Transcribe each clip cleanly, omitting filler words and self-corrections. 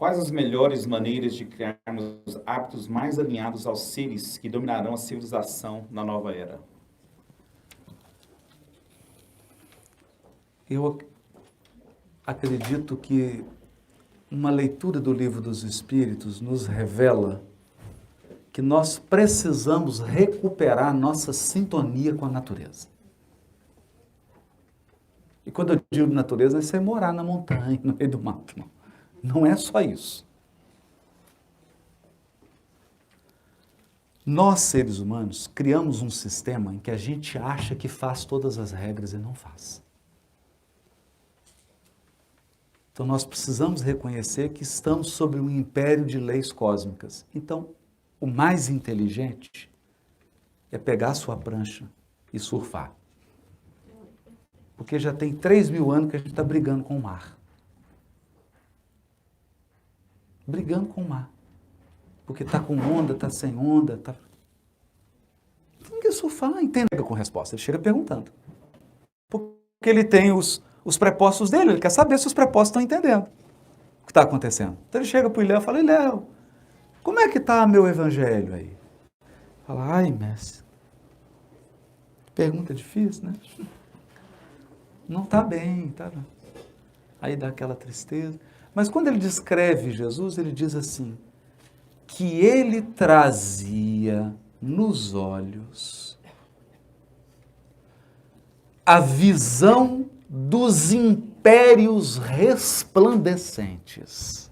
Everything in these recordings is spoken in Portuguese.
Quais as melhores maneiras de criarmos hábitos mais alinhados aos seres que dominarão a civilização na nova era? Eu acredito que uma leitura do Livro dos Espíritos nos revela que nós precisamos recuperar nossa sintonia com a natureza. E quando eu digo natureza, é você morar na montanha, no meio do mato. Não é só isso. Nós, seres humanos, criamos um sistema em que a gente acha que faz todas as regras e não faz. Então nós precisamos reconhecer que estamos sob um império de leis cósmicas. Então, o mais inteligente é pegar a sua prancha e surfar. Porque já tem 3.000 anos que a gente está brigando com o mar. Brigando com o mar. Porque está com onda, está sem onda. Tem que surfar, entende com resposta. Ele chega perguntando. Porque ele tem os prepostos dele, ele quer saber se os prepostos estão entendendo o que está acontecendo. Então ele chega para o Iléu e fala, Iléu, como é que está meu evangelho aí? Fala, ai, mestre, pergunta difícil, né? Não está bem, tá? Aí dá aquela tristeza. Mas quando ele descreve Jesus, ele diz assim, que ele trazia nos olhos a visão dos impérios resplandecentes.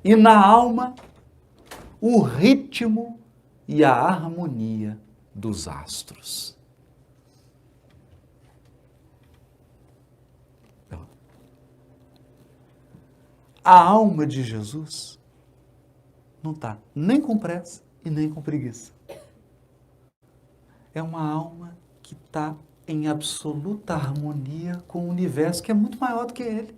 E na alma, o ritmo e a harmonia dos astros. A alma de Jesus não está nem com pressa e nem com preguiça. É uma alma que está em absoluta harmonia com o universo, que é muito maior do que ele.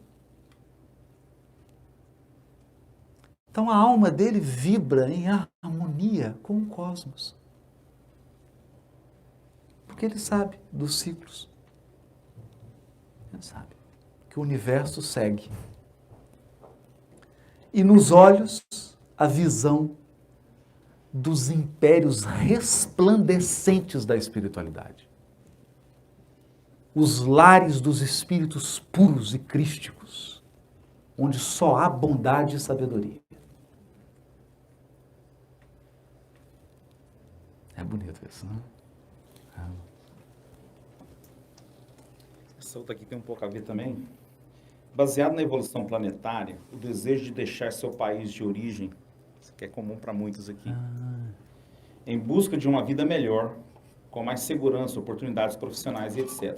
Então a alma dele vibra em harmonia com o cosmos. Porque ele sabe dos ciclos. Ele sabe que o universo segue. E nos olhos, a visão dos impérios resplandecentes da espiritualidade. Os lares dos espíritos puros e crísticos, onde só há bondade e sabedoria. É bonito isso, não é? Essa outra aqui tem um pouco a ver também. Baseado na evolução planetária, o desejo de deixar seu país de origem, isso que é comum para muitos aqui, em busca de uma vida melhor, com mais segurança, oportunidades profissionais e etc.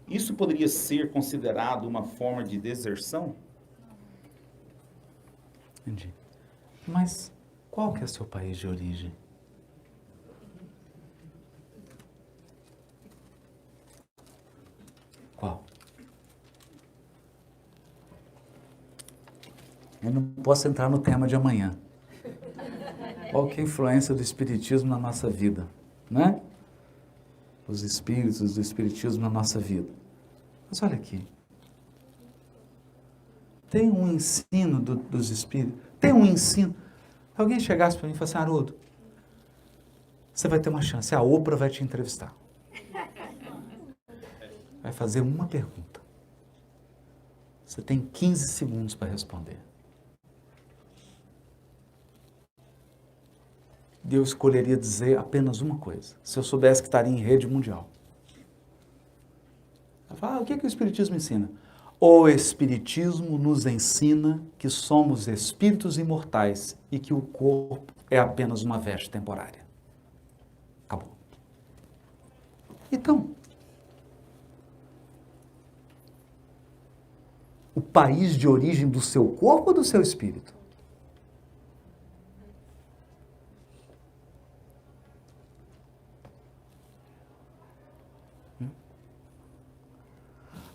Isso poderia ser considerado uma forma de deserção? Entendi. Mas qual que é seu país de origem? Qual? Eu não posso entrar no tema de amanhã. Qual que é a influência do Espiritismo na nossa vida, né? Os espíritos do Espiritismo na nossa vida. Mas olha aqui. Tem um ensino dos espíritos, tem um ensino. Alguém chegasse para mim e falasse, Haroldo, você vai ter uma chance, a Oprah vai te entrevistar. Vai fazer uma pergunta. Você tem 15 segundos para responder. Eu escolheria dizer apenas uma coisa. Se eu soubesse que estaria em rede mundial. Eu falo, o que o Espiritismo ensina? O Espiritismo nos ensina que somos espíritos imortais e que o corpo é apenas uma veste temporária. Acabou. Então, o país de origem do seu corpo ou do seu espírito?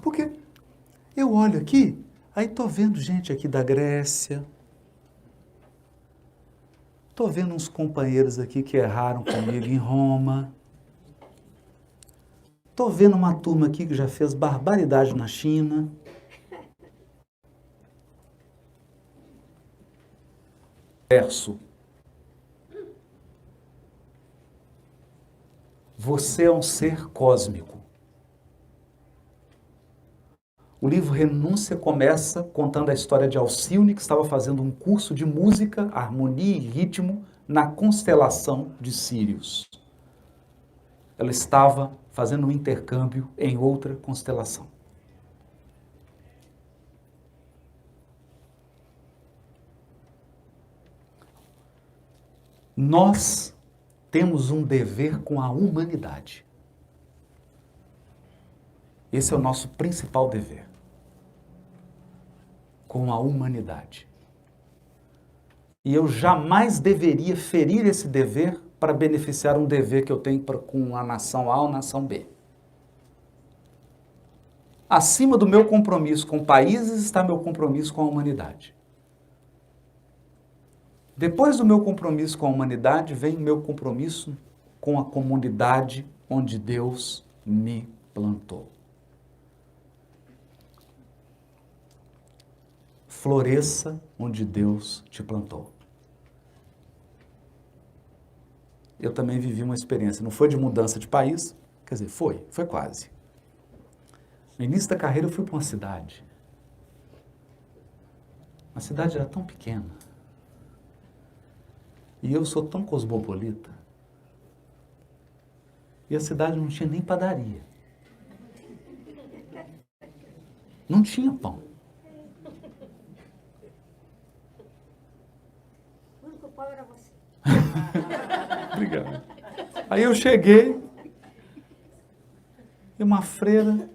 Porque eu olho aqui, aí estou vendo gente aqui da Grécia, estou vendo uns companheiros aqui que erraram comigo em Roma, estou vendo uma turma aqui que já fez barbaridade na China, universo. Você é um ser cósmico. O livro Renúncia começa contando a história de Alcione, que estava fazendo um curso de música, harmonia e ritmo na constelação de Sírius. Ela estava fazendo um intercâmbio em outra constelação. Nós temos um dever com a humanidade. Esse é o nosso principal dever. Com a humanidade. E eu jamais deveria ferir esse dever para beneficiar um dever que eu tenho com a nação A ou a nação B. Acima do meu compromisso com países está meu compromisso com a humanidade. Depois do meu compromisso com a humanidade, vem o meu compromisso com a comunidade onde Deus me plantou. Floresça onde Deus te plantou. Eu também vivi uma experiência, não foi de mudança de país, quer dizer, foi quase. No início da carreira eu fui para uma cidade. A cidade era tão pequena. E eu sou tão cosmopolita. E a cidade não tinha nem padaria. Não tinha pão. O único pão era você. Obrigado. Aí eu cheguei e uma freira,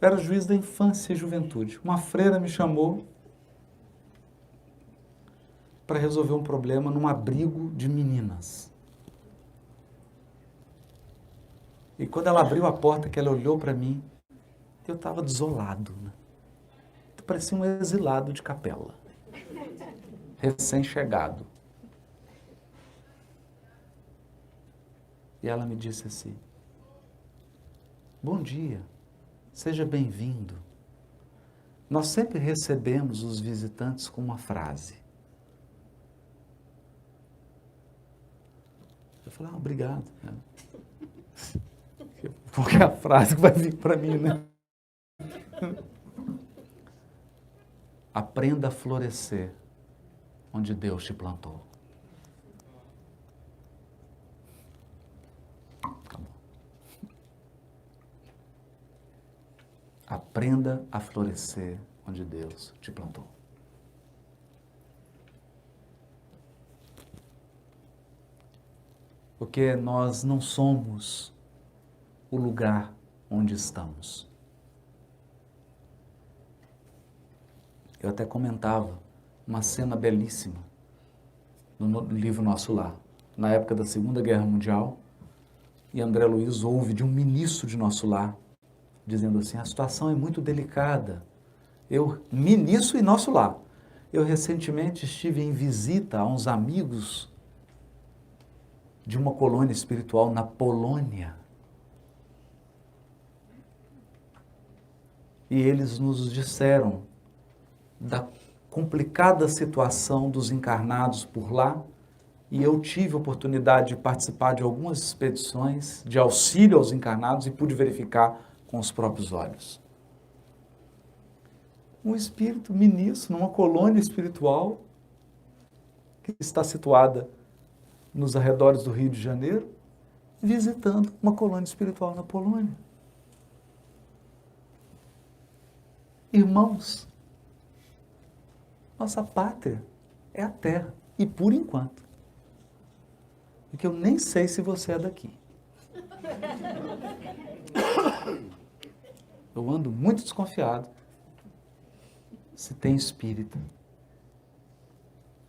era juiz da infância e juventude, uma freira me chamou para resolver um problema num abrigo de meninas. E quando ela abriu a porta, que ela olhou para mim, eu estava desolado, né? Eu parecia um exilado de capela, recém-chegado. E ela me disse assim: bom dia, seja bem-vindo. Nós sempre recebemos os visitantes com uma frase. Eu falei, obrigado. Qual que é a frase que vai vir para mim, né? Aprenda a florescer onde Deus te plantou. Aprenda a florescer onde Deus te plantou. Porque nós não somos o lugar onde estamos. Eu até comentava uma cena belíssima no livro Nosso Lar, na época da Segunda Guerra Mundial, e André Luiz ouve de um ministro de Nosso Lar, dizendo assim, a situação é muito delicada. Ministro e Nosso Lar. Eu recentemente estive em visita a uns amigos de uma colônia espiritual na Polônia. E eles nos disseram da complicada situação dos encarnados por lá, e eu tive a oportunidade de participar de algumas expedições de auxílio aos encarnados e pude verificar com os próprios olhos. Um espírito ministro numa colônia espiritual que está situada nos arredores do Rio de Janeiro, visitando uma colônia espiritual na Polônia. Irmãos, nossa pátria é a Terra, e por enquanto. Porque eu nem sei se você é daqui. Eu ando muito desconfiado se tem espírito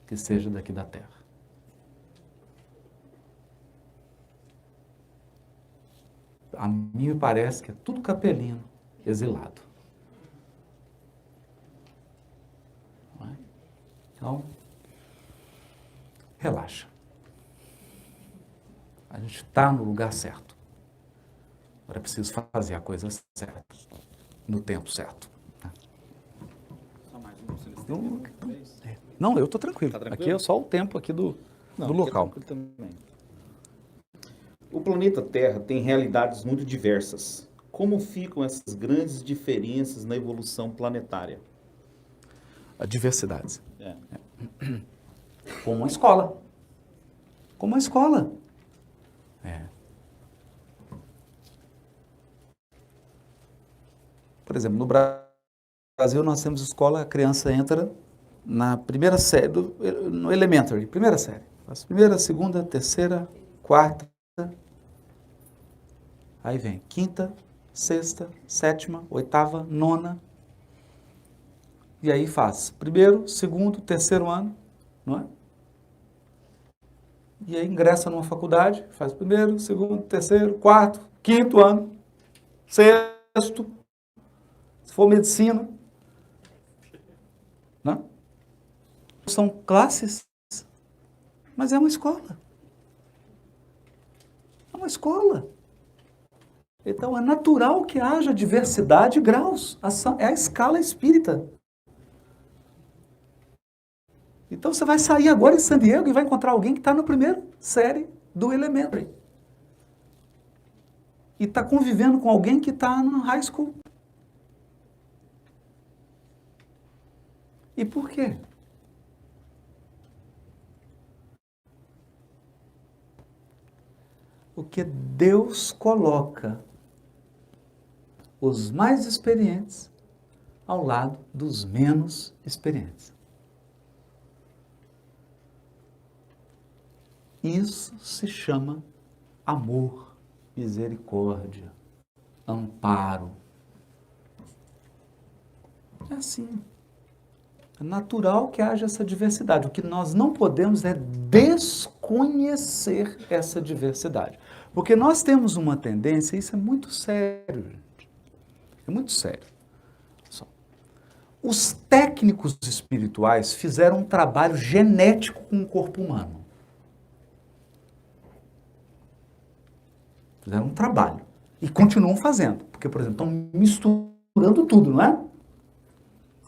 que seja daqui da Terra. A mim me parece que é tudo capelino, exilado. Então, relaxa. A gente está no lugar certo. Agora é preciso fazer a coisa certa, no tempo certo. Só mais um, se eles Não, eu estou tranquilo. Tá tranquilo? Aqui é só o tempo aqui do Não, local. fica tranquilo também. O planeta Terra tem realidades muito diversas. Como ficam essas grandes diferenças na evolução planetária? A diversidade. É. Como uma escola. Como uma escola. É. Por exemplo, no Brasil nós temos escola, a criança entra na primeira série, no elementary, primeira série. Faz primeira, segunda, terceira, quarta, aí vem quinta, sexta, sétima, oitava, nona. E aí faz primeiro, segundo, terceiro ano, não é? E aí ingressa numa faculdade, faz primeiro, segundo, terceiro, quarto, quinto ano, sexto, se for medicina, não? São classes, mas é uma escola. É uma escola. Então é natural que haja diversidade de graus. É a escala espírita. Então você vai sair agora em San Diego e vai encontrar alguém que está na primeira série do Elementary. E está convivendo com alguém que está no high school. E por quê? Porque Deus coloca os mais experientes ao lado dos menos experientes. Isso se chama amor, misericórdia, amparo. É assim. É natural que haja essa diversidade. O que nós não podemos é desconhecer essa diversidade. Porque nós temos uma tendência, isso é muito sério, gente. É muito sério. Os técnicos espirituais fizeram um trabalho genético com o corpo humano. Fizeram um trabalho. E continuam fazendo. Porque, por exemplo, estão misturando tudo, não é?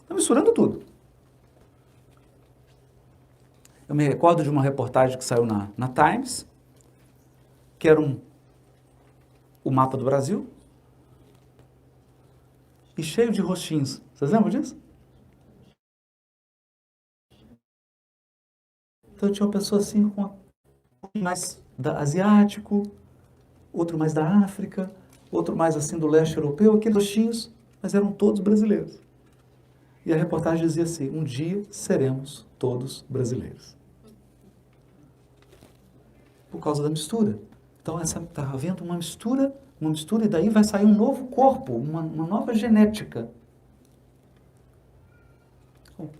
Estão misturando tudo. Eu me recordo de uma reportagem que saiu na Times, que era o mapa do Brasil, e cheio de rostinhos. Vocês lembram disso? Então tinha uma pessoa assim, com mais asiático, outro mais da África, outro mais assim do leste europeu, aqueles rostinhos, mas eram todos brasileiros. E a reportagem dizia assim: um dia seremos todos brasileiros. Por causa da mistura. Então está havendo uma mistura, e daí vai sair um novo corpo, uma nova genética.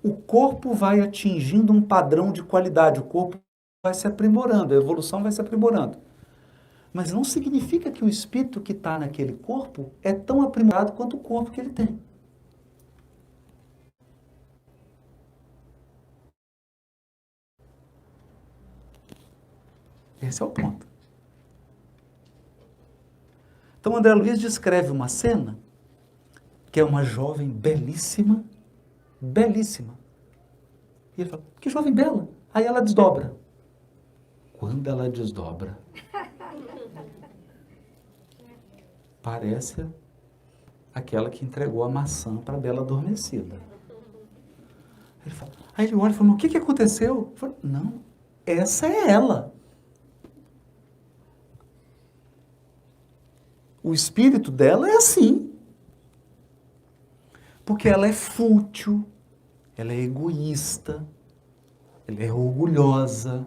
O corpo vai atingindo um padrão de qualidade, o corpo vai se aprimorando, a evolução vai se aprimorando. Mas não significa que o espírito que está naquele corpo é tão aprimorado quanto o corpo que ele tem. Esse é o ponto. Então André Luiz descreve uma cena que é uma jovem belíssima, belíssima. E ele fala: que jovem bela. Aí ela desdobra. Quando ela desdobra, parece aquela que entregou a maçã para a bela adormecida. Aí ele olha e fala: o que aconteceu? Eu falo: não, essa é ela. O espírito dela é assim. Porque ela é fútil, ela é egoísta, ela é orgulhosa,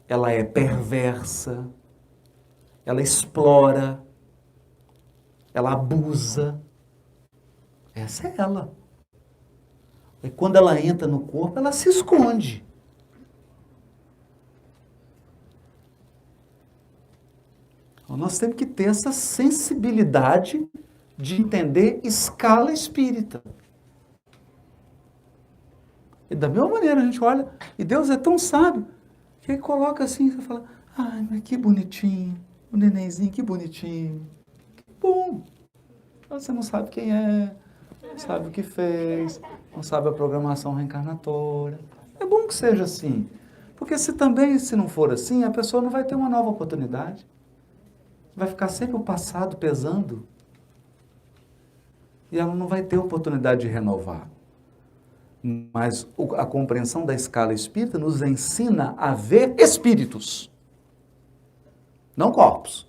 ela é perversa, ela explora, ela abusa. Essa é ela. E quando ela entra no corpo, ela se esconde. Então, nós temos que ter essa sensibilidade de entender escala espírita. E da mesma maneira a gente olha, e Deus é tão sábio, que ele coloca assim, você fala: ai, mas que bonitinho, o nenenzinho, que bonitinho, que bom. Você não sabe quem é, não sabe o que fez, não sabe a programação reencarnatória. É bom que seja assim, porque se não for assim, a pessoa não vai ter uma nova oportunidade. Vai ficar sempre o passado pesando e ela não vai ter oportunidade de renovar. Mas a compreensão da escala espírita nos ensina a ver espíritos, não corpos.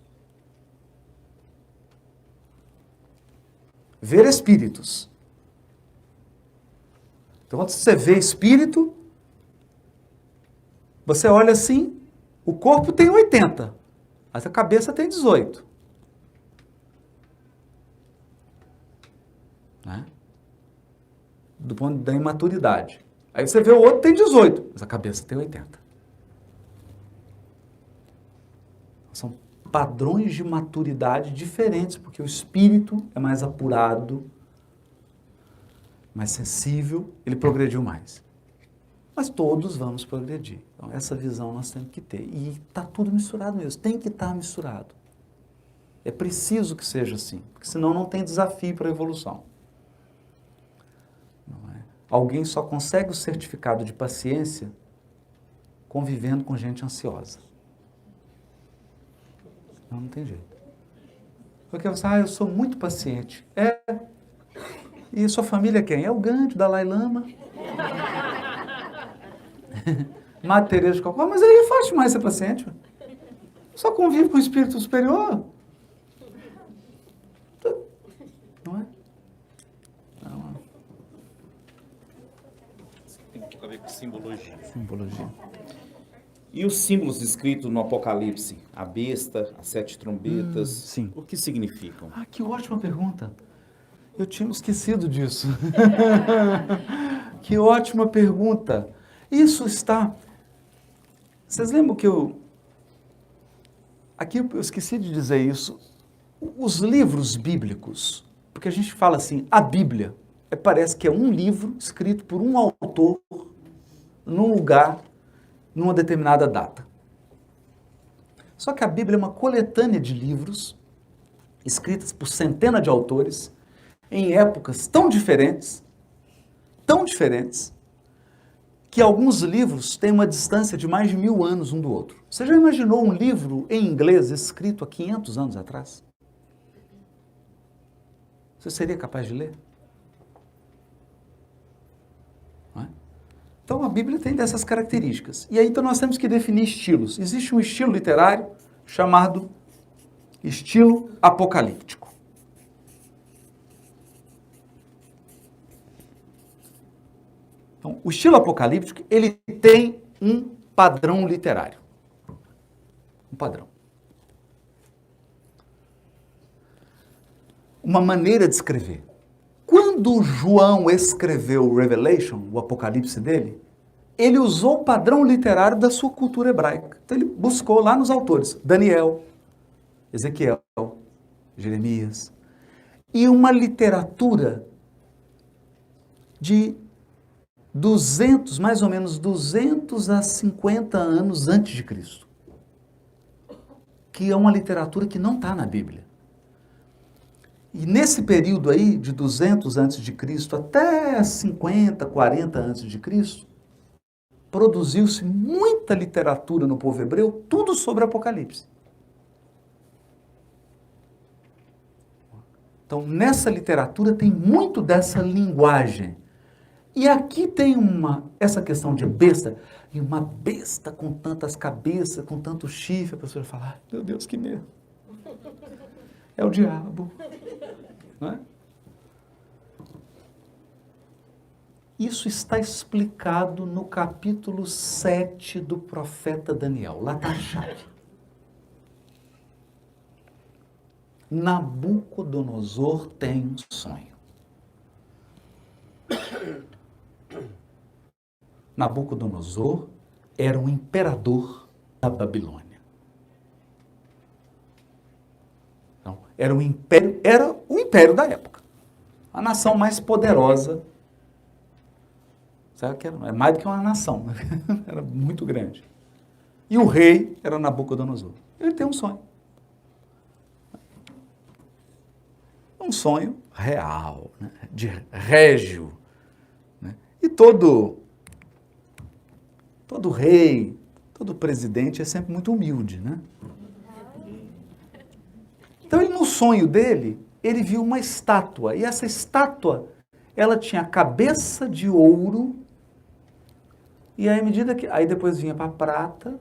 Ver espíritos. Então, quando você vê espírito, você olha assim, o corpo tem 80, mas a cabeça tem 18. Né? Do ponto da imaturidade. Aí você vê o outro tem 18, mas a cabeça tem 80. São padrões de maturidade diferentes, porque o espírito é mais apurado, mais sensível, ele progrediu mais. Mas todos vamos progredir. Então, essa visão nós temos que ter. E está tudo misturado mesmo, tem que estar misturado. É preciso que seja assim, porque senão não tem desafio para a evolução. Não é? Alguém só consegue o certificado de paciência convivendo com gente ansiosa. Não tem jeito. Porque você, eu sou muito paciente. É. E sua família quem? É o Gandhi, o Dalai Lama. Madre Teresa de Calcutá. Mas aí é fácil demais ser paciente. Só convive com o espírito superior. Não é? Não. Tem um pouco a ver com simbologia. Simbologia. E os símbolos descritos no Apocalipse? A besta, as 7 trombetas, sim. o que significam? Ah, que ótima pergunta. Eu tinha esquecido disso. Que ótima pergunta. Isso está... Vocês lembram que Aqui eu esqueci de dizer isso. Os livros bíblicos, porque a gente fala assim, a Bíblia, parece que é um livro escrito por um autor, num lugar, numa determinada data. Só que a Bíblia é uma coletânea de livros, escritas por centenas de autores, em épocas tão diferentes, que alguns livros têm uma distância de mais de 1000 anos um do outro. Você já imaginou um livro em inglês escrito há 500 anos atrás? Você seria capaz de ler? Não é? Então a Bíblia tem dessas características. E aí então nós temos que definir estilos. Existe um estilo literário chamado estilo apocalíptico. Então, o estilo apocalíptico, ele tem um padrão literário. Um padrão. Uma maneira de escrever. Quando João escreveu o Revelation, o Apocalipse dele, ele usou o padrão literário da sua cultura hebraica. Então ele buscou lá nos autores, Daniel, Ezequiel, Jeremias, e uma literatura de 200, mais ou menos 250 anos antes de Cristo, que é uma literatura que não está na Bíblia. E nesse período aí, de 200 antes de Cristo até 50, 40 antes de Cristo, produziu-se muita literatura no povo hebreu, tudo sobre Apocalipse. Então, nessa literatura tem muito dessa linguagem. E aqui tem essa questão de besta, e uma besta com tantas cabeças, com tanto chifre, a pessoa vai falar, meu Deus, que medo. É o diabo. Não é? Isso está explicado no capítulo 7 do profeta Daniel. Lá está a chave. Nabucodonosor tem um sonho. Nabucodonosor era um imperador da Babilônia. Então, era o império da época. A nação mais poderosa. Sabe que é mais do que uma nação, era muito grande. E o rei era Nabucodonosor. Ele tem um sonho. um sonho real, né? De régio. Né? E todo rei, todo presidente é sempre muito humilde, né? Então, no sonho dele, ele viu uma estátua. E essa estátua, ela tinha cabeça de ouro. E aí, à medida que... Aí depois vinha para prata,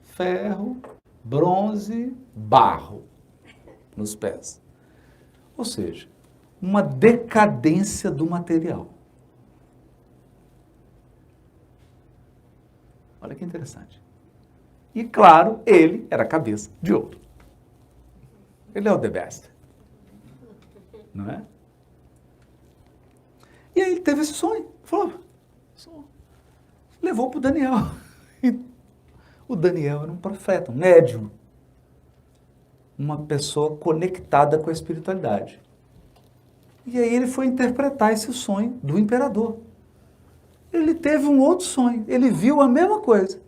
ferro, bronze, barro nos pés. Ou seja, uma decadência do material. Olha que interessante. E, claro, ele era cabeça de ouro. Ele é o the best. Não é? E aí ele teve esse sonho. Falou, levou para o Daniel. O Daniel era um profeta, um médium. Uma pessoa conectada com a espiritualidade. E aí ele foi interpretar esse sonho do imperador. Ele teve um outro sonho. Ele viu a mesma coisa.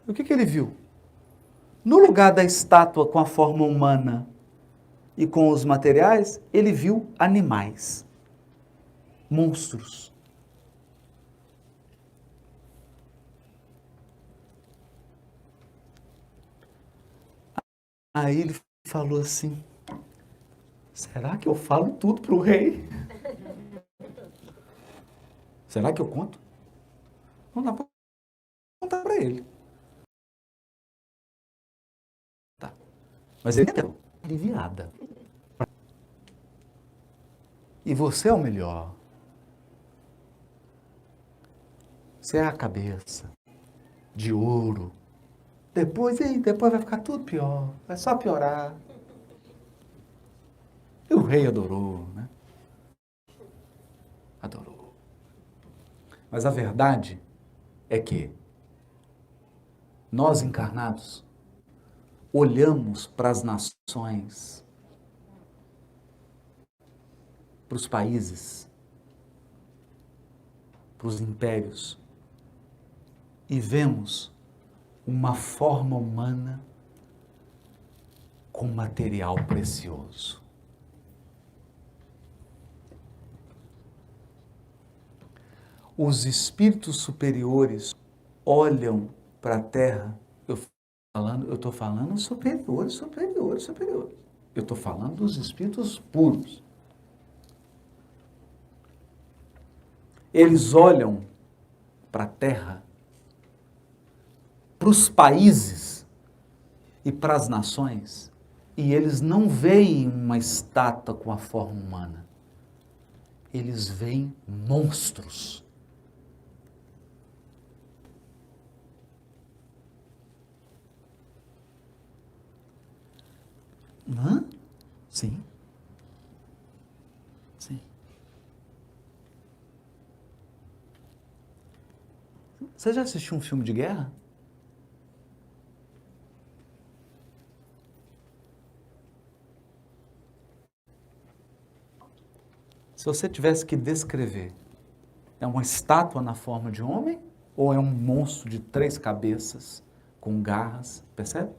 E o que ele viu? No lugar da estátua com a forma humana e com os materiais, ele viu animais, monstros. Aí ele falou assim, será que eu falo tudo para o rei? Será que eu conto? Não dá para contar para ele. Tá. Mas ele entendeu. Aliviada. E você é o melhor. Você é a cabeça de ouro. Depois vai ficar tudo pior. Vai só piorar. E o rei adorou, né? Adorou. Mas a verdade é que nós encarnados olhamos para as nações, para os países, para os impérios e vemos uma forma humana com material precioso. Os espíritos superiores olham para a Terra, eu estou falando superiores. Eu estou falando dos espíritos puros. Eles olham para a Terra, para os países e para as nações, e eles não veem uma estátua com a forma humana. Eles veem monstros. Hã? Sim. Sim. Você já assistiu um filme de guerra? Se você tivesse que descrever, é uma estátua na forma de homem ou é um monstro de 3 cabeças com garras? Percebe?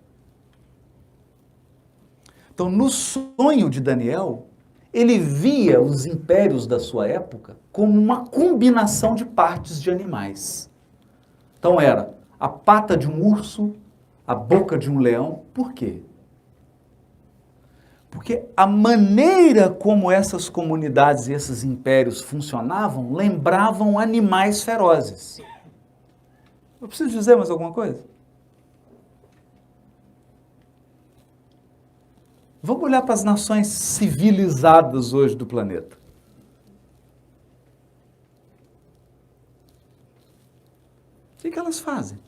Então, no sonho de Daniel, ele via os impérios da sua época como uma combinação de partes de animais. Então, era a pata de um urso, a boca de um leão. Por quê? Porque a maneira como essas comunidades e esses impérios funcionavam lembravam animais ferozes. Eu preciso dizer mais alguma coisa? Vamos olhar para as nações civilizadas hoje do planeta. O que elas fazem?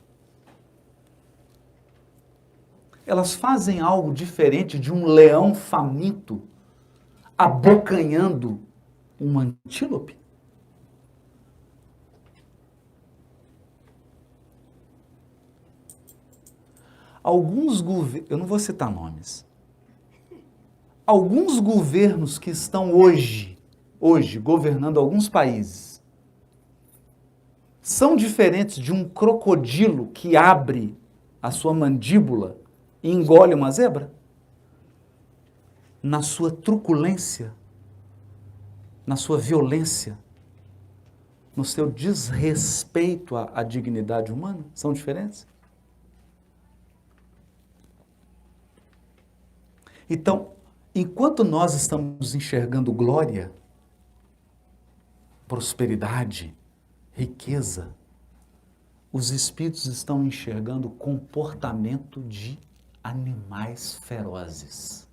Elas fazem algo diferente de um leão faminto abocanhando um antílope? Alguns governos, eu não vou citar nomes, alguns governos que estão hoje governando alguns países, são diferentes de um crocodilo que abre a sua mandíbula e engole uma zebra? na sua truculência, na sua violência, no seu desrespeito à dignidade humana? São diferentes? Então, enquanto nós estamos enxergando glória, prosperidade, riqueza, os espíritos estão enxergando o comportamento de animais ferozes.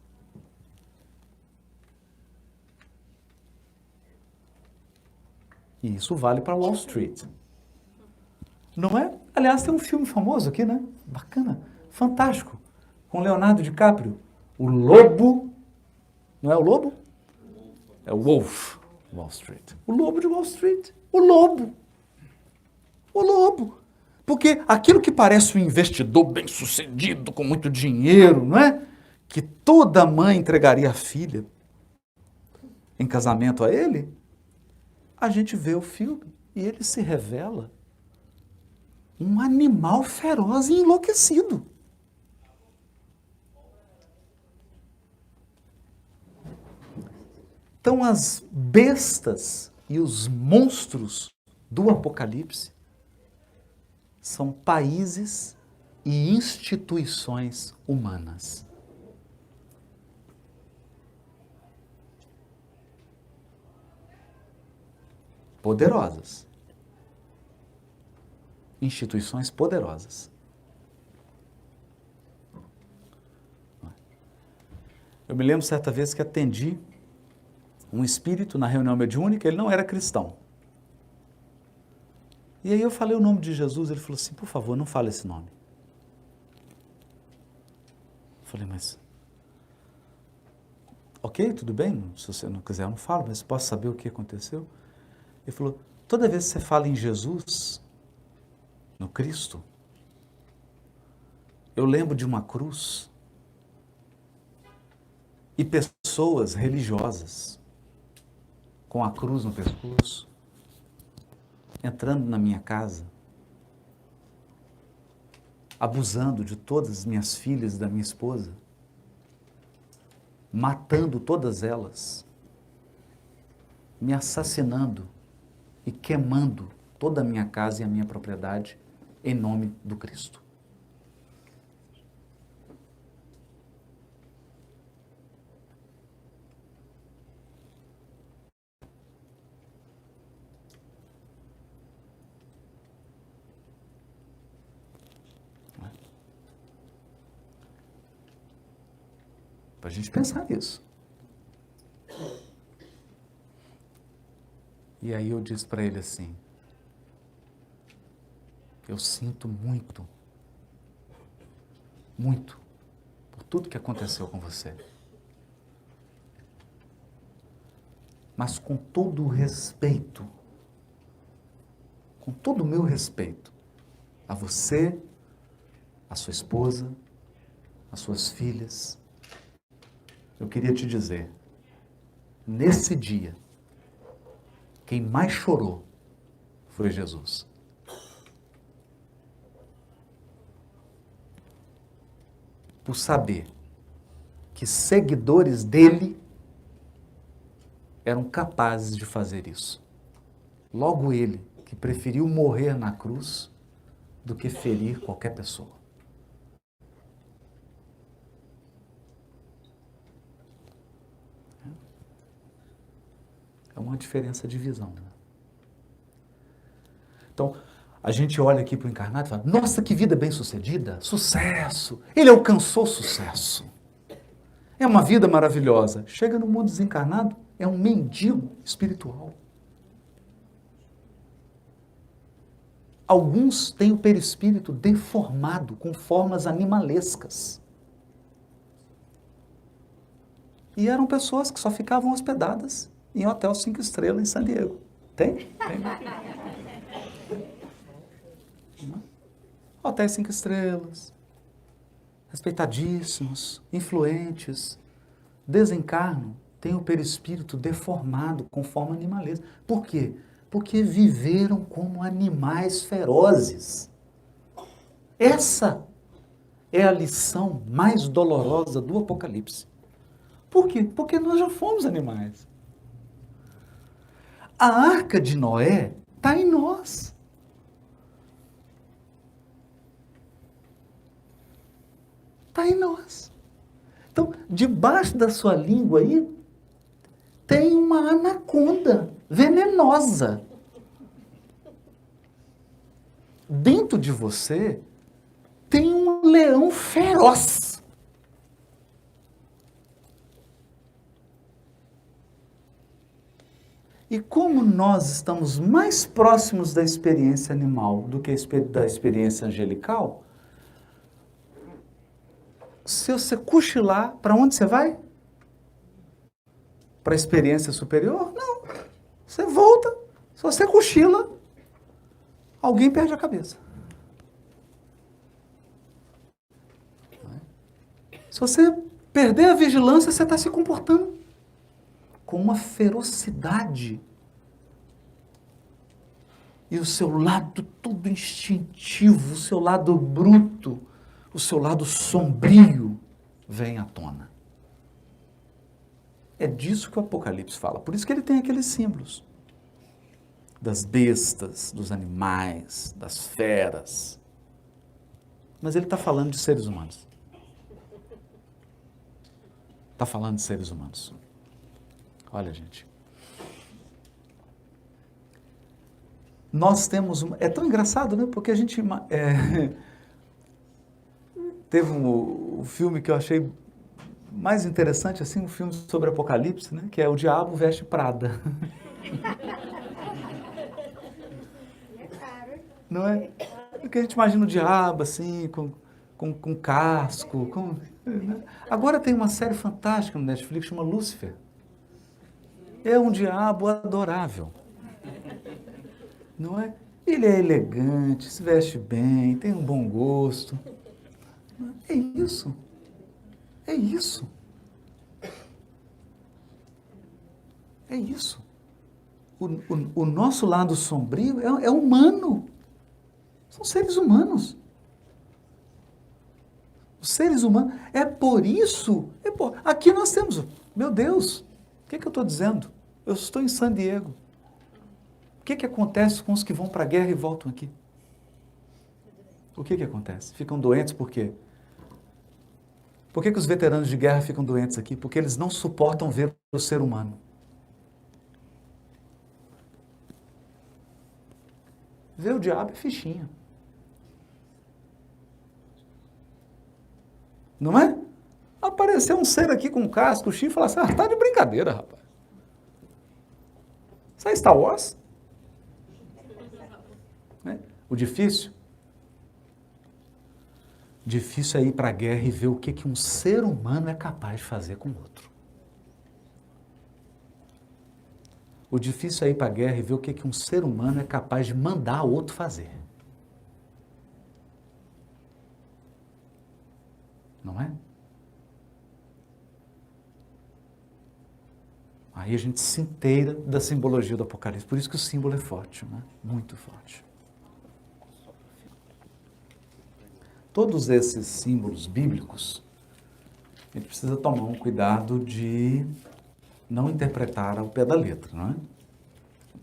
E isso vale para Wall Street. Não é? Aliás, tem um filme famoso aqui, né? Bacana, fantástico, com Leonardo DiCaprio. O Lobo, não é o Lobo? É o Wolf Wall Street. O Lobo de Wall Street. O Lobo. O Lobo. Porque aquilo que parece um investidor bem-sucedido, com muito dinheiro, não é? Que toda mãe entregaria a filha em casamento a ele, a gente vê o filme e ele se revela um animal feroz e enlouquecido. Então as bestas e os monstros do Apocalipse são países e instituições humanas. Poderosas. Instituições poderosas. Eu me lembro certa vez que atendi um espírito na reunião mediúnica, ele não era cristão. E aí eu falei o nome de Jesus, ele falou assim, por favor, não fale esse nome. Eu falei, mas... Ok, tudo bem, se você não quiser eu não falo, mas posso saber o que aconteceu? Ele falou, toda vez que você fala em Jesus, no Cristo, eu lembro de uma cruz e pessoas religiosas com a cruz no pescoço, entrando na minha casa, abusando de todas as minhas filhas e da minha esposa, matando todas elas, me assassinando e queimando toda a minha casa e a minha propriedade em nome do Cristo. Para a gente pensar nisso. E aí eu disse para ele assim, eu sinto muito, muito, por tudo que aconteceu com você. Mas com todo o respeito, com todo o meu respeito, a você, a sua esposa, as suas filhas, eu queria te dizer, nesse dia, quem mais chorou foi Jesus. Por saber que seguidores dele eram capazes de fazer isso. Logo ele, que preferiu morrer na cruz do que ferir qualquer pessoa. É uma diferença de visão. Né? Então, a gente olha aqui para o encarnado e fala, nossa, que vida bem-sucedida, sucesso, ele alcançou sucesso. É uma vida maravilhosa. Chega no mundo desencarnado, é um mendigo espiritual. Alguns têm o perispírito deformado, com formas animalescas. E eram pessoas que só ficavam hospedadas em hotel 5 estrelas em San Diego. Tem? Tem. Hotéis 5 estrelas, respeitadíssimos, influentes, desencarnam, têm o perispírito deformado, com forma animalesca. Por quê? Porque viveram como animais ferozes. Essa é a lição mais dolorosa do Apocalipse. Por quê? Porque nós já fomos animais. A arca de Noé está em nós. Está em nós. Então, debaixo da sua língua aí, tem uma anaconda venenosa. Dentro de você, tem um leão feroz. E como nós estamos mais próximos da experiência animal do que da experiência angelical, se você cochilar, para onde você vai? Para a experiência superior? Não. Você volta. Se você cochila, alguém perde a cabeça. Se você perder a vigilância, você está se comportando com uma ferocidade. E o seu lado todo instintivo, o seu lado bruto, o seu lado sombrio vem à tona. É disso que o Apocalipse fala. Por isso que ele tem aqueles símbolos. Das bestas, dos animais, das feras. Mas ele está falando de seres humanos. Está falando de seres humanos. Olha, gente. Nós temos... É tão engraçado, né? Porque a gente... Teve um filme que eu achei mais interessante, assim, um filme sobre Apocalipse, né? Que é O Diabo Veste Prada. Não é? Porque a gente imagina o diabo, assim, com casco. Né? Agora tem uma série fantástica no Netflix, chama Lúcifer. É um diabo adorável. Não é? Ele é elegante, se veste bem, tem um bom gosto. É isso. É isso. É isso. O nosso lado sombrio é humano. São seres humanos. Os seres humanos. É por isso. Aqui nós temos. Meu Deus, o que eu estou dizendo? Eu estou em San Diego. O que acontece com os que vão para a guerra e voltam aqui? O que acontece? Ficam doentes por quê? Por que os veteranos de guerra ficam doentes aqui? Porque eles não suportam ver o ser humano. Ver o diabo é fichinha. Não é? Apareceu um ser aqui com um casco, o chifre, e fala assim, tá de brincadeira, rapaz. Isso é Star Wars? Né? O difícil é ir para a guerra e ver o que um ser humano é capaz de fazer com o outro. O difícil é ir para a guerra e ver o que um ser humano é capaz de mandar o outro fazer. Não é? Aí a gente se inteira da simbologia do Apocalipse. Por isso que o símbolo é forte, né? Muito forte. Todos esses símbolos bíblicos, a gente precisa tomar um cuidado de não interpretar ao pé da letra, não é?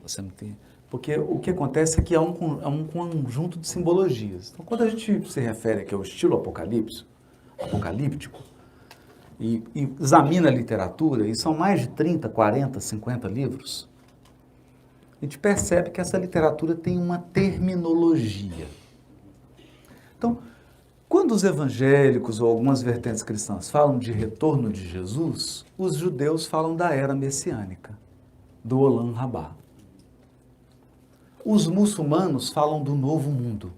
Você não tem... Porque o que acontece é que há um conjunto de simbologias. Então, quando a gente se refere aqui ao estilo apocalíptico, e examina a literatura, e são mais de 30, 40, 50 livros, a gente percebe que essa literatura tem uma terminologia. Então, quando os evangélicos ou algumas vertentes cristãs falam de retorno de Jesus, os judeus falam da era messiânica, do Olam Rabá. Os muçulmanos falam do novo mundo.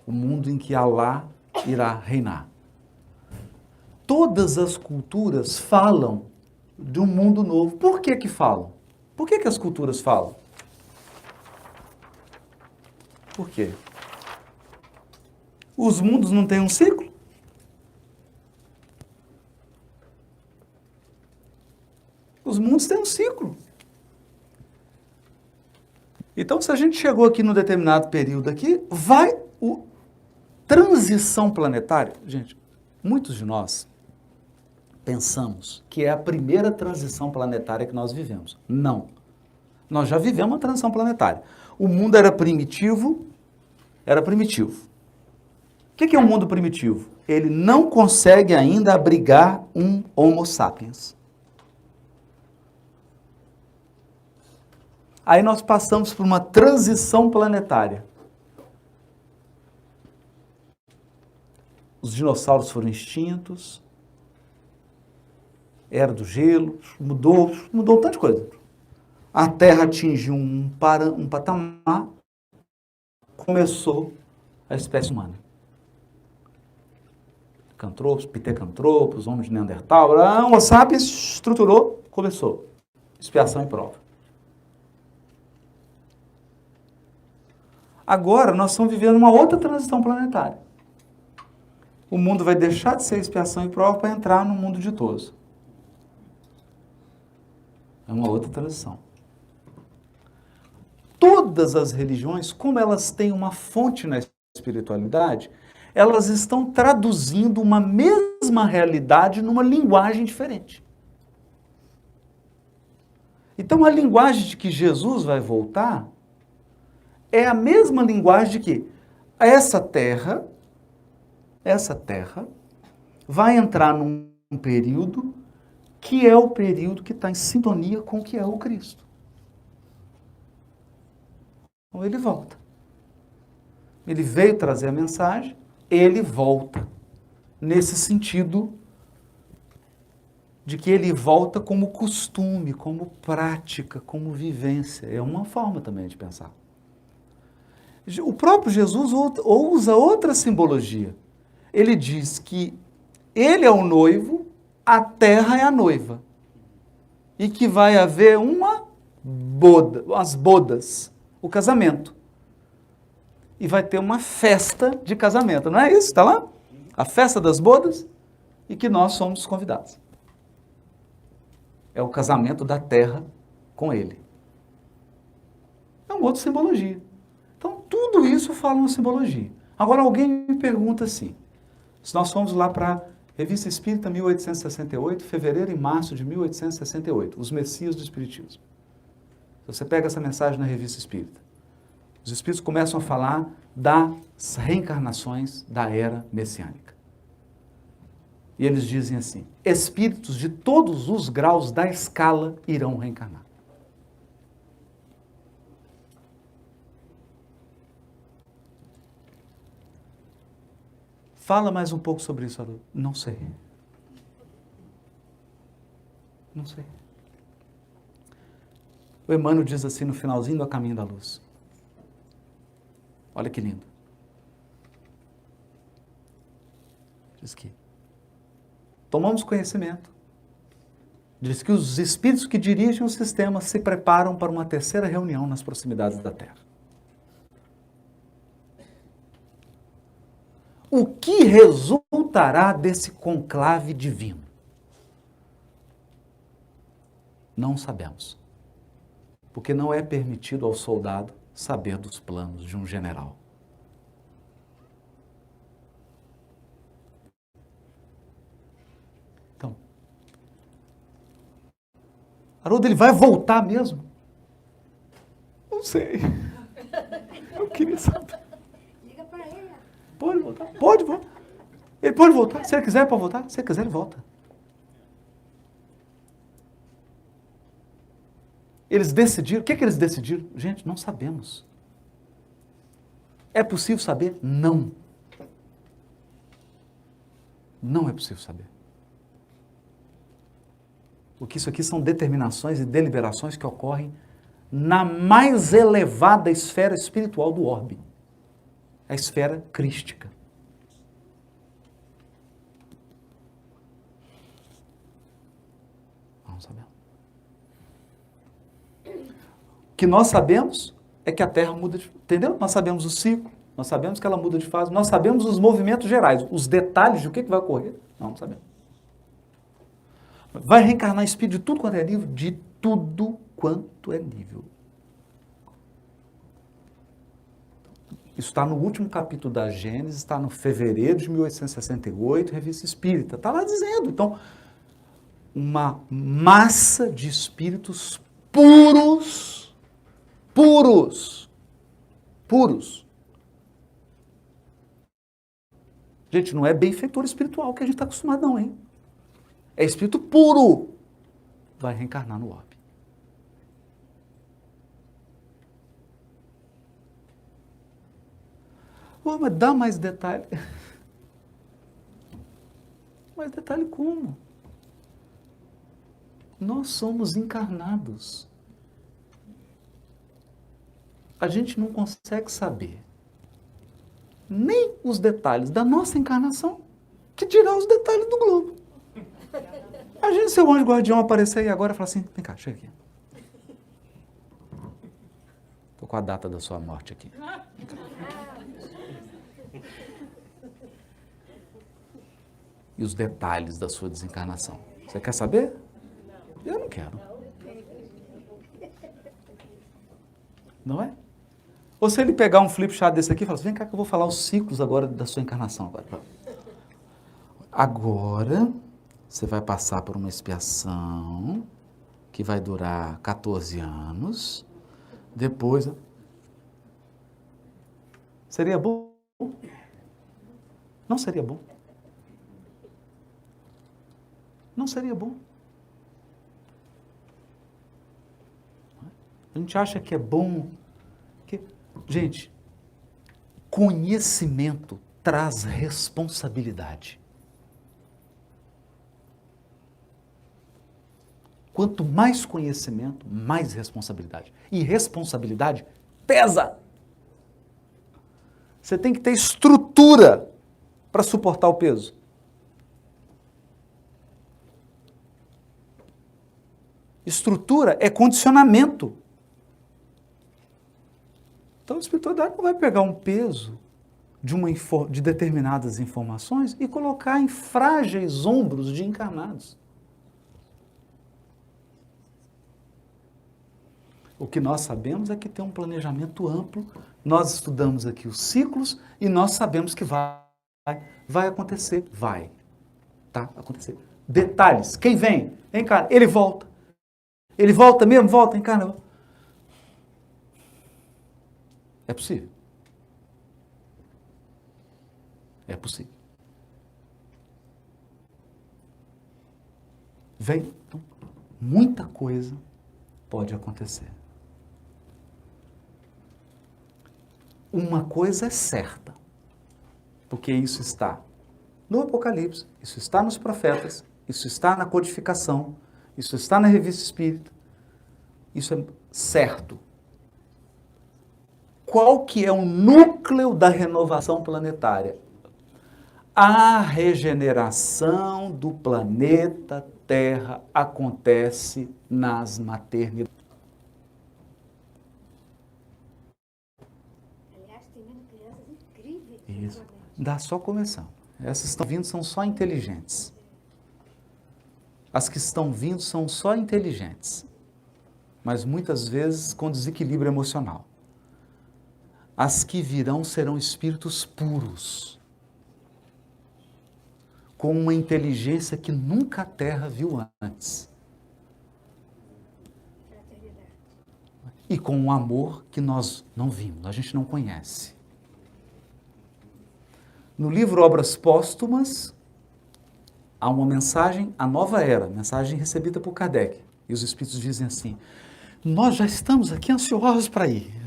O mundo em que Alá irá reinar. Todas as culturas falam de um mundo novo. Por que falam? Por que as culturas falam? Por quê? Os mundos não têm um ciclo? Os mundos têm um ciclo. Então, se a gente chegou aqui num determinado período aqui, transição planetária. Gente, muitos de nós pensamos que é a primeira transição planetária que nós vivemos. Não. Nós já vivemos uma transição planetária. O mundo era primitivo. O que é um mundo primitivo? Ele não consegue ainda abrigar um Homo sapiens. Aí nós passamos por uma transição planetária. Os dinossauros foram extintos, era do gelo, mudou um tanto de coisa. A Terra atingiu um patamar, começou a espécie humana. Cantropos, pitecantropos, homens de Neandertal, Homo sapiens estruturou, começou. Expiação e prova. Agora nós estamos vivendo uma outra transição planetária. O mundo vai deixar de ser expiação e prova para entrar no mundo ditoso. É uma outra transição. Todas as religiões, como elas têm uma fonte na espiritualidade, elas estão traduzindo uma mesma realidade numa linguagem diferente. Então, a linguagem de que Jesus vai voltar é a mesma linguagem de que essa terra vai entrar num período que é o período que está em sintonia com o que é o Cristo. Então ele volta. Ele veio trazer a mensagem, ele volta. Nesse sentido de que ele volta como costume, como prática, como vivência. É uma forma também de pensar. O próprio Jesus usa outra simbologia. Ele diz que ele é o noivo, a terra é a noiva. E que vai haver as bodas, o casamento. E vai ter uma festa de casamento, não é isso? Está lá? A festa das bodas e que nós somos convidados. É o casamento da terra com ele. É uma outra simbologia. Então, tudo isso fala uma simbologia. Agora, alguém me pergunta assim, se nós fomos lá para a Revista Espírita, 1868, fevereiro e março de 1868, os Messias do Espiritismo. Você pega essa mensagem na Revista Espírita. Os Espíritos começam a falar das reencarnações da era messiânica. E eles dizem assim, espíritos de todos os graus da escala irão reencarnar. Fala mais um pouco sobre isso, Haroldo. Não sei. Não sei. O Emmanuel diz assim no finalzinho do A Caminho da Luz. Olha que lindo. Diz que tomamos conhecimento. Diz que os espíritos que dirigem o sistema se preparam para uma terceira reunião nas proximidades da Terra. O que resultará desse conclave divino? Não sabemos. Porque não é permitido ao soldado saber dos planos de um general. Então, Haroldo, ele vai voltar mesmo? Não sei. Eu queria saber. Liga para ele. Pode voltar? Pode voltar. Ele pode voltar. Se ele quiser, pode voltar. Se ele quiser, ele volta. Eles decidiram. O que eles decidiram? Gente, não sabemos. É possível saber? Não. Não é possível saber. Porque isso aqui são determinações e deliberações que ocorrem na mais elevada esfera espiritual do orbe. A esfera crística. Não sabemos. O que nós sabemos é que a Terra muda de... Entendeu? Nós sabemos o ciclo, nós sabemos que ela muda de fase, nós sabemos os movimentos gerais, os detalhes de o que vai ocorrer. Não sabemos. Vai reencarnar espírito de tudo quanto é nível? De tudo quanto é nível. Isso está no último capítulo da Gênesis, está no fevereiro de 1868, Revista Espírita. Está lá dizendo. Então, uma massa de espíritos puros, puros, puros. Gente, não é benfeitor espiritual que a gente está acostumado não, hein? É espírito puro. Vai reencarnar no orbe. Oh, mas dá mais detalhe. Mais detalhe como? Nós somos encarnados. A gente não consegue saber nem os detalhes da nossa encarnação, que dirá os detalhes do globo. Imagina seu anjo guardião aparecer aí agora e falar assim, vem cá, chega aqui. Estou com a data da sua morte aqui. E os detalhes da sua desencarnação. Você quer saber? Eu não quero. Não é? Ou se ele pegar um flip chart desse aqui e falar assim, vem cá que eu vou falar os ciclos agora da sua encarnação. Agora, você vai passar por uma expiação que vai durar 14 anos. Depois... Seria bom? Não seria bom? Não seria bom? A gente acha que é bom... Gente, conhecimento traz responsabilidade. Quanto mais conhecimento, mais responsabilidade. E responsabilidade pesa. Você tem que ter estrutura para suportar o peso. Estrutura é condicionamento. Então, a espiritualidade não vai pegar um peso de determinadas informações e colocar em frágeis ombros de encarnados. O que nós sabemos é que tem um planejamento amplo, nós estudamos aqui os ciclos e nós sabemos que vai acontecer, vai, tá? Acontecer. Detalhes, quem vem? Encarna, ele volta mesmo, volta, encarna. É possível. É possível. Vem, então, muita coisa pode acontecer. Uma coisa é certa, porque isso está no Apocalipse, isso está nos profetas, isso está na codificação, isso está na Revista Espírita, isso é certo. Qual que é o núcleo da renovação planetária? A regeneração do planeta Terra acontece nas maternidades. Aliás, tem vendo crianças incríveis. Isso. Dá só começando. Essas que estão vindo são só inteligentes. As que estão vindo são só inteligentes, mas muitas vezes com desequilíbrio emocional. As que virão serão espíritos puros, com uma inteligência que nunca a Terra viu antes. E com um amor que nós não vimos, a gente não conhece. No livro Obras Póstumas, há uma mensagem, a nova era, mensagem recebida por Kardec. E os espíritos dizem assim, nós já estamos aqui ansiosos para ir.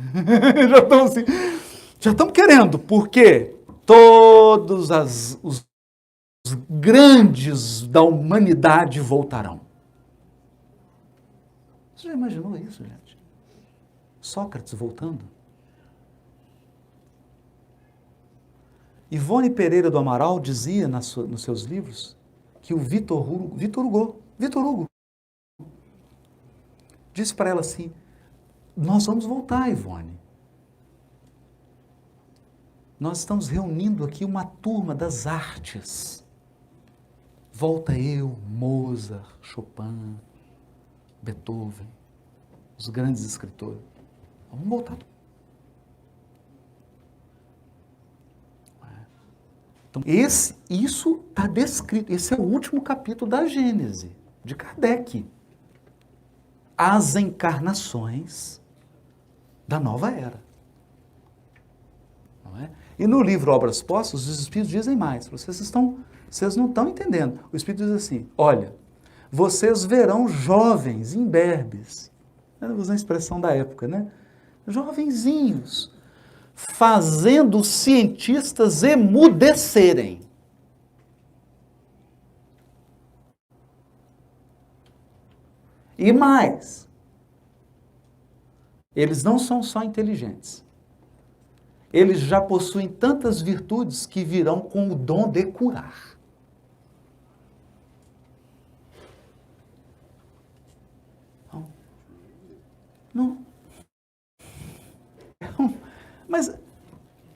já estamos querendo, porque todos os grandes da humanidade voltarão. Você já imaginou isso, gente? Sócrates voltando? Ivone Pereira do Amaral dizia nos seus livros que o Vitor Hugo disse para ela assim, nós vamos voltar, Ivone. Nós estamos reunindo aqui uma turma das artes. Volta eu, Mozart, Chopin, Beethoven, os grandes escritores. Vamos voltar. Então, isso está descrito, esse é o último capítulo da Gênese, de Kardec. As encarnações da nova era. Não é? E no livro Obras Póstumas, os Espíritos dizem mais. Vocês não estão entendendo. O Espírito diz assim, olha, vocês verão jovens imberbes, usando a expressão da época, né? Jovenzinhos, fazendo os cientistas emudecerem. E mais, eles não são só inteligentes. Eles já possuem tantas virtudes que virão com o dom de curar. Não. Mas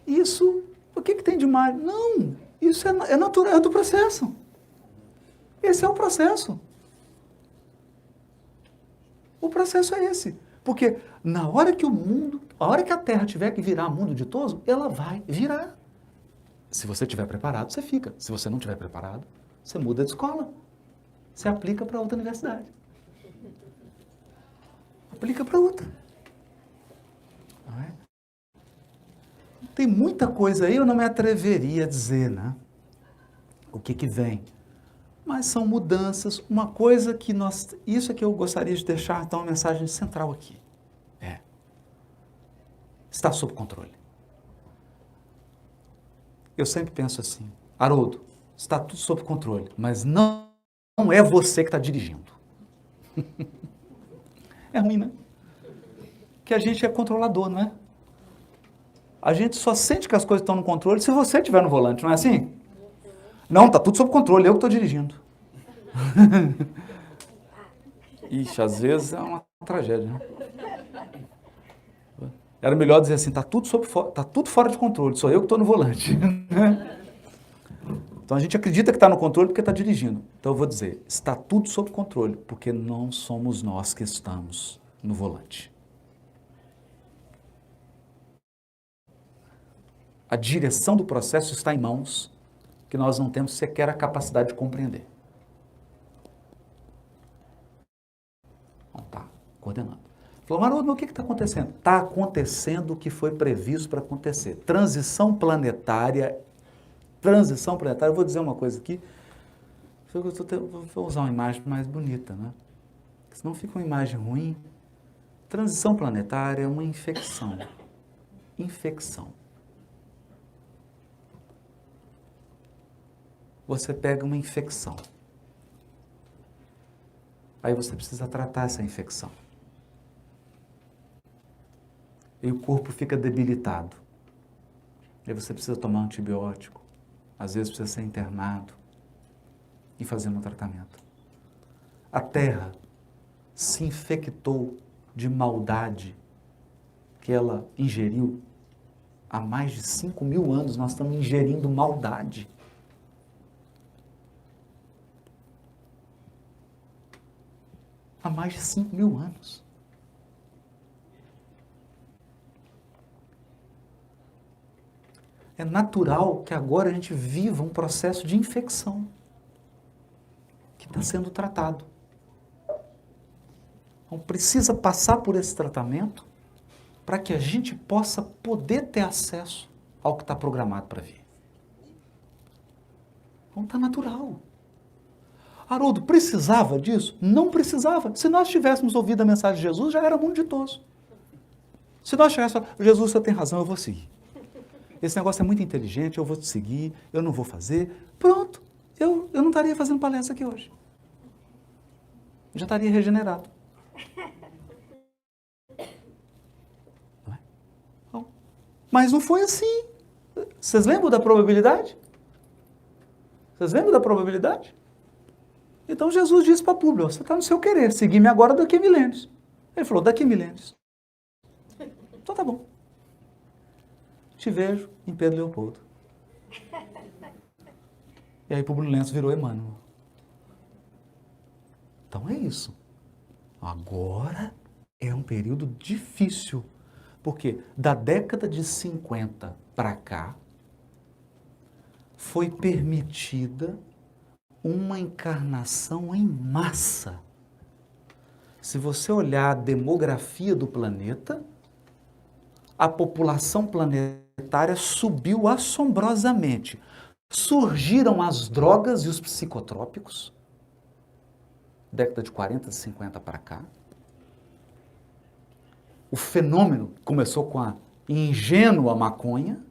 isso, o que tem de mais? Não, isso é natural, é do processo. Esse é o processo. O processo é esse. Porque na hora que a hora que a Terra tiver que virar mundo ditoso, ela vai virar. Se você estiver preparado, você fica. Se você não estiver preparado, você muda de escola. Você aplica para outra universidade. Aplica para outra. Não é? Tem muita coisa aí, eu não me atreveria a dizer, né? O que vem. Mas são mudanças, uma coisa que isso é que eu gostaria de deixar, então, uma mensagem central aqui. Está sob controle. Eu sempre penso assim, Haroldo, está tudo sob controle, mas não é você que está dirigindo. É ruim, né? Que a gente é controlador, não é? A gente só sente que as coisas estão no controle se você estiver no volante, não é assim? Não, está tudo sob controle, eu que estou dirigindo. Ixi, às vezes é uma tragédia, né? Era melhor dizer assim, está tudo fora de controle, sou eu que estou no volante. Então a gente acredita que está no controle porque está dirigindo. Então eu vou dizer, está tudo sob controle, porque não somos nós que estamos no volante. A direção do processo está em mãos que nós não temos sequer a capacidade de compreender. Então tá, coordenando. Falou, Haroldo, mas o que está acontecendo? Está acontecendo o que foi previsto para acontecer. Transição planetária, eu vou dizer uma coisa aqui, vou usar uma imagem mais bonita, né? Senão fica uma imagem ruim. Transição planetária é uma infecção. Infecção. Você pega uma infecção. Aí você precisa tratar essa infecção. E o corpo fica debilitado. Aí você precisa tomar um antibiótico. Às vezes precisa ser internado e fazer um tratamento. A Terra se infectou de maldade que ela ingeriu. Há mais de 5.000 anos nós estamos ingerindo maldade. Há mais de 5.000 anos. É natural que agora a gente viva um processo de infecção que está sendo tratado. Então precisa passar por esse tratamento para que a gente possa poder ter acesso ao que está programado para vir. Então está natural. Haroldo, precisava disso? Não precisava. Se nós tivéssemos ouvido a mensagem de Jesus, já era mundo ditoso. Se nós tivéssemos falado, Jesus, você tem razão, eu vou seguir. Esse negócio é muito inteligente, eu vou te seguir, eu não vou fazer. Pronto, eu não estaria fazendo palestra aqui hoje. Já estaria regenerado. Não é? Bom, mas não foi assim. Vocês lembram da probabilidade? Vocês lembram da probabilidade? Então Jesus disse para Públio, você está no seu querer, seguir-me agora daqui a milênios. Ele falou, daqui a milênios. Então tá bom. Te vejo em Pedro Leopoldo. E aí Públio Lenço virou Emmanuel. Então é isso. Agora é um período difícil, porque da década de 50 para cá foi permitida uma encarnação em massa. Se você olhar a demografia do planeta, a população planetária subiu assombrosamente. Surgiram as drogas e os psicotrópicos, década de 40, 50 para cá. O fenômeno começou com a ingênua maconha.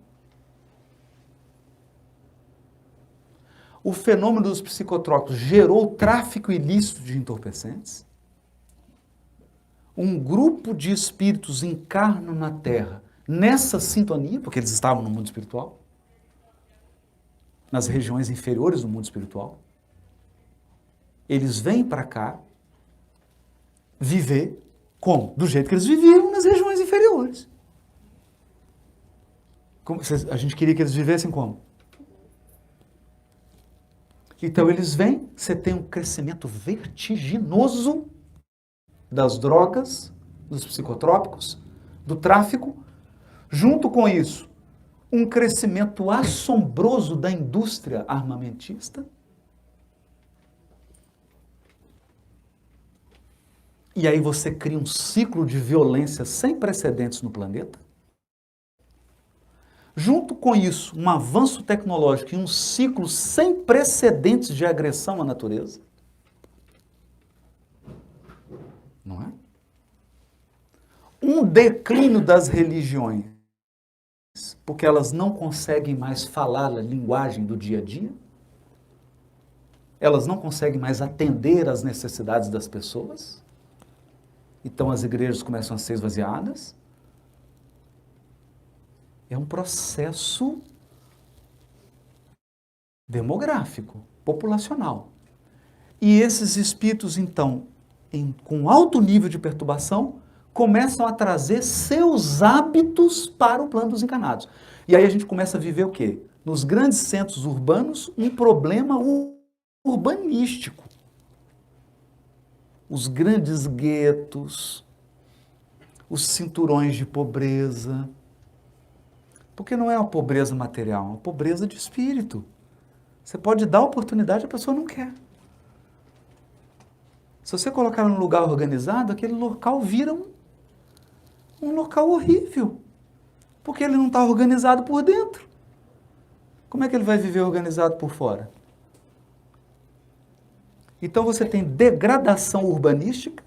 O fenômeno dos psicotrópicos gerou o tráfico ilícito de entorpecentes. Um grupo de espíritos encarnam na Terra nessa sintonia, porque eles estavam no mundo espiritual, nas regiões inferiores do mundo espiritual. Eles vêm para cá viver como? Do jeito que eles viviam nas regiões inferiores. A gente queria que eles vivessem como? Então eles vêm, você tem um crescimento vertiginoso das drogas, dos psicotrópicos, do tráfico. Junto com isso, um crescimento assombroso da indústria armamentista. E aí você cria um ciclo de violência sem precedentes no planeta. Junto com isso, um avanço tecnológico e um ciclo sem precedentes de agressão à natureza. Não é? Um declínio das religiões, porque elas não conseguem mais falar a linguagem do dia a dia. Elas não conseguem mais atender às necessidades das pessoas. Então as igrejas começam a ser esvaziadas. É um processo demográfico, populacional. E esses espíritos, então, com alto nível de perturbação, começam a trazer seus hábitos para o plano dos encarnados. E aí a gente começa a viver o quê? Nos grandes centros urbanos, um problema urbanístico. Os grandes guetos, os cinturões de pobreza. Porque não é uma pobreza material, é uma pobreza de espírito. Você pode dar oportunidade, a pessoa não quer. Se você colocar num lugar organizado, aquele local vira um local horrível. Porque ele não está organizado por dentro. Como é que ele vai viver organizado por fora? Então você tem degradação urbanística.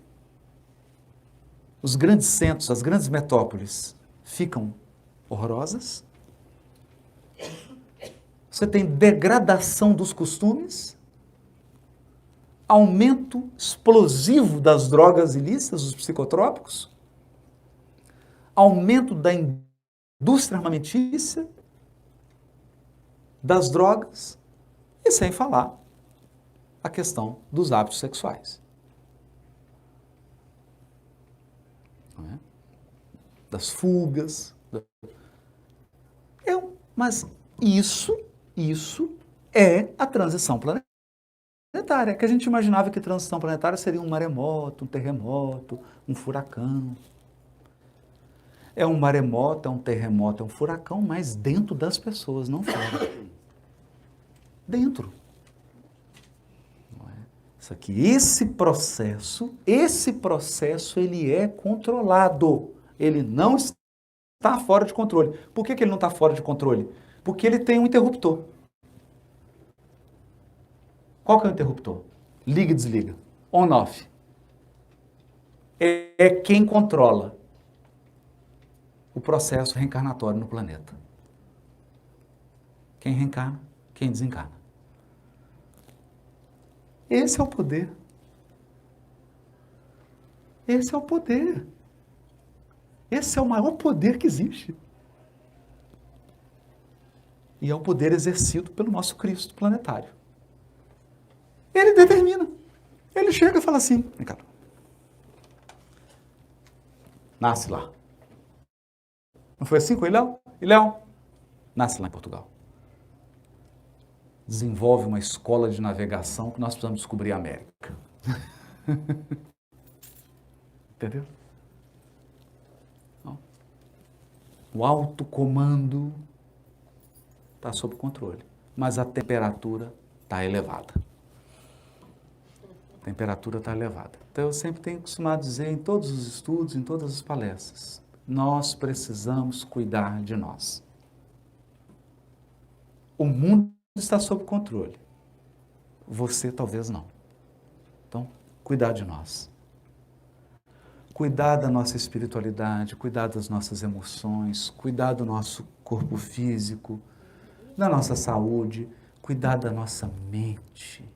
Os grandes centros, as grandes metrópoles ficam horrorosas. Você tem degradação dos costumes, aumento explosivo das drogas ilícitas, dos psicotrópicos, aumento da indústria armamentícia, das drogas, e sem falar a questão dos hábitos sexuais. Não é? Das fugas. Mas isso é a transição planetária, que a gente imaginava que transição planetária seria um maremoto, um terremoto, um furacão. É um maremoto, é um terremoto, é um furacão, mas dentro das pessoas, não fora. Dentro. Não é? Isso aqui, esse processo, ele é controlado. Ele não está fora de controle. Por que ele não está fora de controle? Porque ele tem um interruptor. Qual que é o interruptor? Liga e desliga. On-off. É quem controla o processo reencarnatório no planeta. Quem reencarna, quem desencarna. Esse é o poder. Esse é o poder. Esse é o maior poder que existe. E é o poder exercido pelo nosso Cristo planetário. Ele determina. Ele chega e fala assim, vem cá. Nasce lá. Não foi assim com o Ilhéu? Ilhéu, nasce lá em Portugal. Desenvolve uma escola de navegação que nós precisamos descobrir a América. Entendeu? Não. O alto comando está sob controle, mas a temperatura está elevada. A temperatura está elevada. Então, eu sempre tenho costumado dizer em todos os estudos, em todas as palestras, nós precisamos cuidar de nós. O mundo está sob controle. Você talvez não. Então, cuidar de nós. Cuidar da nossa espiritualidade, cuidar das nossas emoções, cuidar do nosso corpo físico, da nossa saúde, cuidar da nossa mente,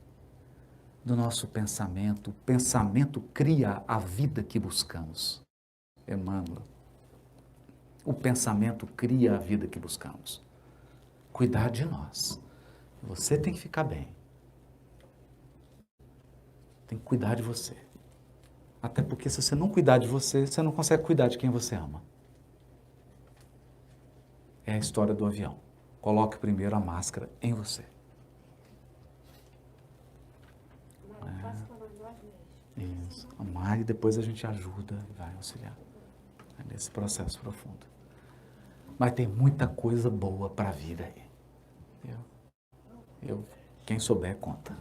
do nosso pensamento. O pensamento cria a vida que buscamos. Emmanuel. O pensamento cria a vida que buscamos. Cuidar de nós. Você tem que ficar bem. Tem que cuidar de você. Até porque se você não cuidar de você, você não consegue cuidar de quem você ama. É a história do avião. Coloque primeiro a máscara em você. Isso. Amar e depois a gente ajuda e vai auxiliar nesse processo profundo. Mas tem muita coisa boa para vir aí. Quem souber, conta.